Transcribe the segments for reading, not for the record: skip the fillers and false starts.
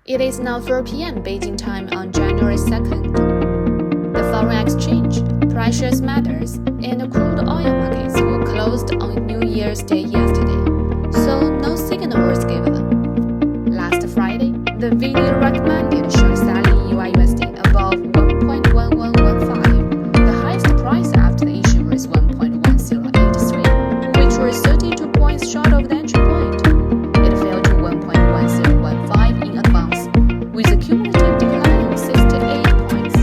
It is now 4 p.m. Beijing time on January 2nd. The foreign exchange, precious metals, and crude oil markets were closed on New Year's Day yesterday, so no signal was given. Last Friday, the video recommended short selling EURUSD above 1.1115. The highest price after the issue was 1.1083, which was 32 points short of the entry point. It fell to 1.1015 in advance, with a cumulative decline of 68 points.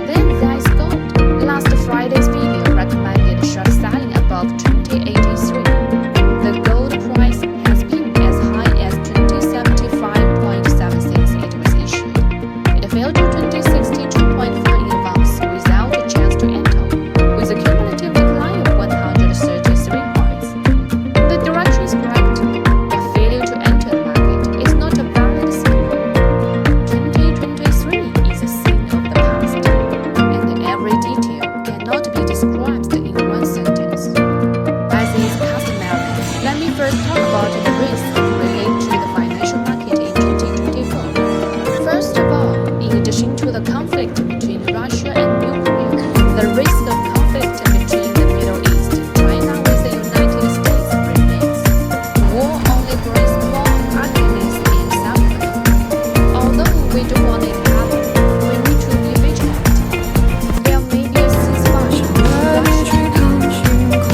Then there is gold. Last Friday's video recommended short selling above 2083. The gold price has been as high as 2075.76 it was issued. It fell to 2062.4 in advance without a chance to enter, with a cumulative decline of 133 points. The direction is correct. The failure to enter the market is not a valid signal. 2023 is a scene of the past, and every detail cannot be described in one sentence. As is customary, let me first talk about the risks related to the financial market in 2024. First of all, in addition to the conflict between Russia and Ukraine, the risk of conflict between the Middle East, China with the United States remains. War only brings more ugliness and suffering. Although we don't want it to happen, we need to be vigilant. There may be a ceasefire in Russia,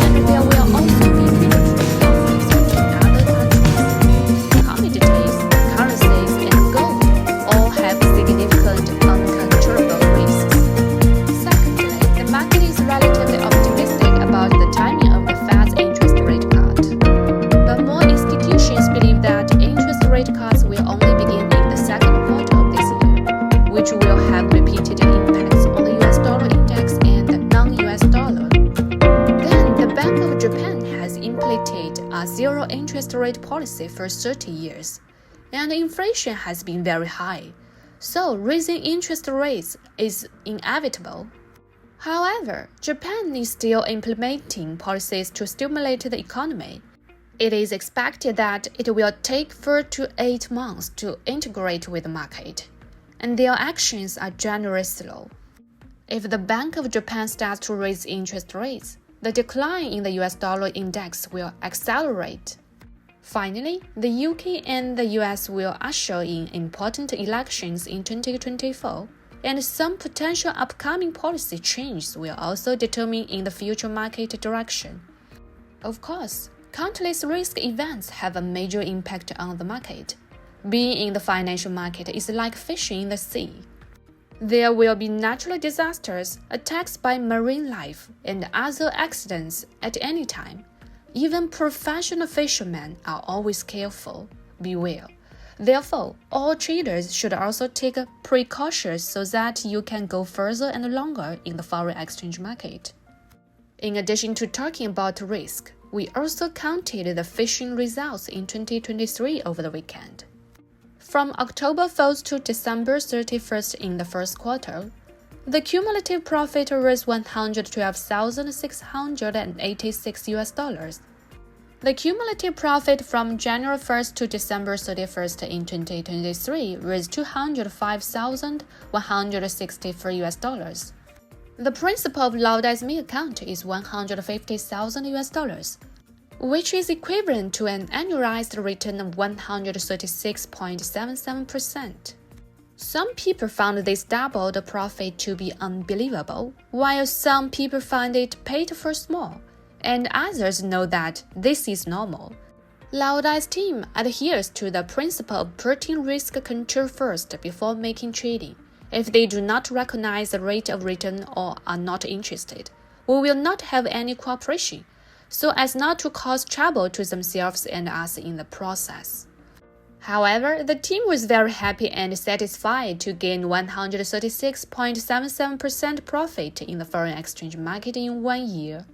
and there will also be military conflicts between other countries. Commodities, currencies, and gold all have significant uncontrollable risks. Secondly, the market is relatively optimistic about the timing of the Fed's interest rate cut. But more institutions believe that interest rate cuts will only begin in the second quarter of this year, which will have repeated impacts on the US dollar index and non-US dollar. Then, the Bank of Japan has implemented a zero interest rate policy for 30 years, and inflation has been very high, so raising interest rates is inevitable. However, Japan is still implementing policies to stimulate the economy. It is expected that it will take 4 to 8 months to integrate with the market, and their actions are generally slow. If the Bank of Japan starts to raise interest rates, the decline in the US dollar index will accelerate. Finally, the UK and the US will usher in important elections in 2024, and some potential upcoming policy changes will also determine in the future market direction. Of course, countless risk events have a major impact on the market. Being in the financial market is like fishing in the sea. There will be natural disasters, attacks by marine life, and other accidents at any time. Even professional fishermen are always careful. Beware. Therefore, all traders should also take precautions so that you can go further and longer in the foreign exchange market. In addition to talking about risk, we also counted the fishing results in 2023 over the weekend. From October 1st to December 31st in the first quarter, the cumulative profit was $112,686 US. The cumulative profit from January 1st to December 31st in 2023 was $205,164 US. The principal of Laudi's main account is $150,000 US, which is equivalent to an annualized return of 136.77%. Some people found this doubled profit to be unbelievable, while some people find it paid for small, and others know that this is normal. Laudi's team adheres to the principle of putting risk control first before making trading. If they do not recognize the rate of return or are not interested, we will not have any cooperation, so as not to cause trouble to themselves and us in the process. However, the team was very happy and satisfied to gain 136.77% profit in the foreign exchange market in 1 year.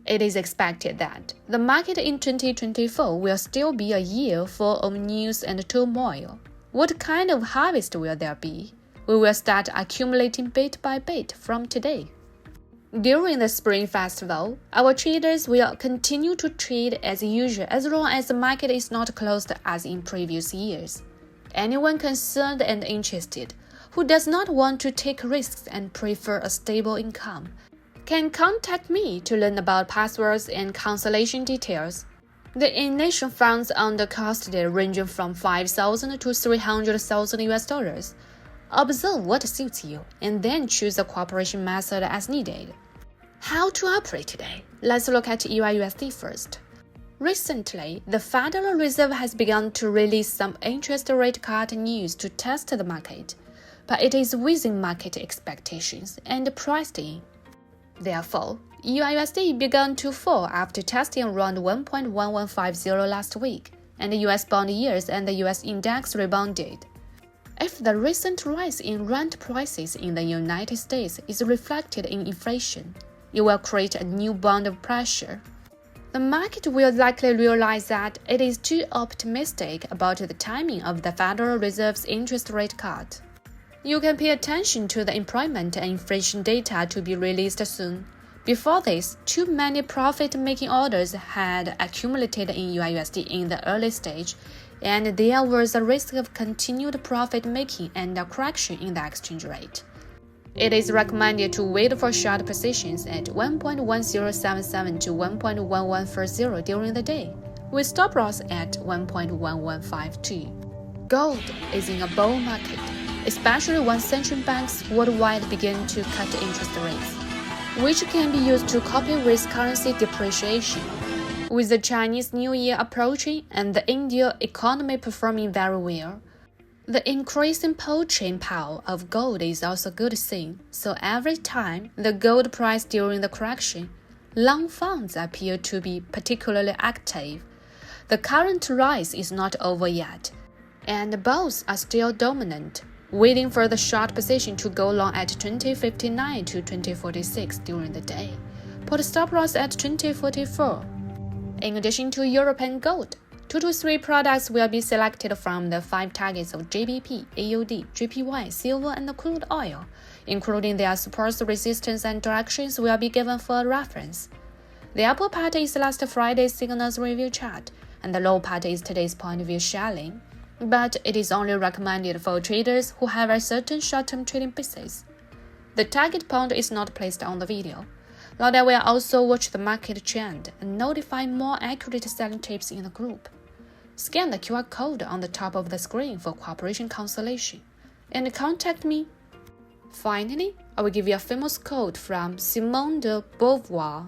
It is expected that the market in 2024 will still be a year full of news and turmoil. What kind of harvest will there be? We will start accumulating bit by bit from today. During the Spring Festival, our traders will continue to trade as usual as long as the market is not closed as in previous years. Anyone concerned and interested who does not want to take risks and prefer a stable income can contact me to learn about passwords and cancellation details. The initial funds under custody ranging from $5,000 to $300,000 US. Observe what suits you and then choose the cooperation method as needed. How to operate today? Let's look at EURUSD first. Recently, the Federal Reserve has begun to release some interest rate cut news to test the market, but it is within market expectations and priced in. Therefore, EURUSD began to fall after testing around 1.1150 last week, and the US bond yields and the US index rebounded. If the recent rise in rent prices in the United States is reflected in inflation, it will create a new bond of pressure. The market will likely realize that it is too optimistic about the timing of the Federal Reserve's interest rate cut. You can pay attention to the employment and inflation data to be released soon. Before this, too many profit-making orders had accumulated in EURUSD in the early stage, and there was a risk of continued profit-making and a correction in the exchange rate. It is recommended to wait for short positions at 1.1077 to 1.1140 during the day, with stop loss at 1.1152. Gold is in a bull market, especially when central banks worldwide begin to cut interest rates, which can be used to cope with currency depreciation. With the Chinese New Year approaching and the Indian economy performing very well, the increasing purchasing power of gold is also a good thing, so every time the gold price during the correction, long funds appear to be particularly active. The current rise is not over yet, and both are still dominant, waiting for the short position to go long at 2059 to 2046 during the day. Put stop loss at 2044. In addition to European gold, 2 to 3 products will be selected from the 5 targets of GBP, AUD, JPY, silver, and crude oil, including their support, resistance, and directions will be given for reference. The upper part is last Friday's signals review chart, and the low part is today's point of view sharing, but it is only recommended for traders who have a certain short-term trading basis. The target point is not placed on the video. Lauda will also watch the market trend and notify more accurate selling tips in the group. Scan the QR code on the top of the screen for cooperation cancellation and contact me. Finally, I will give you a famous quote from Simone de Beauvoir.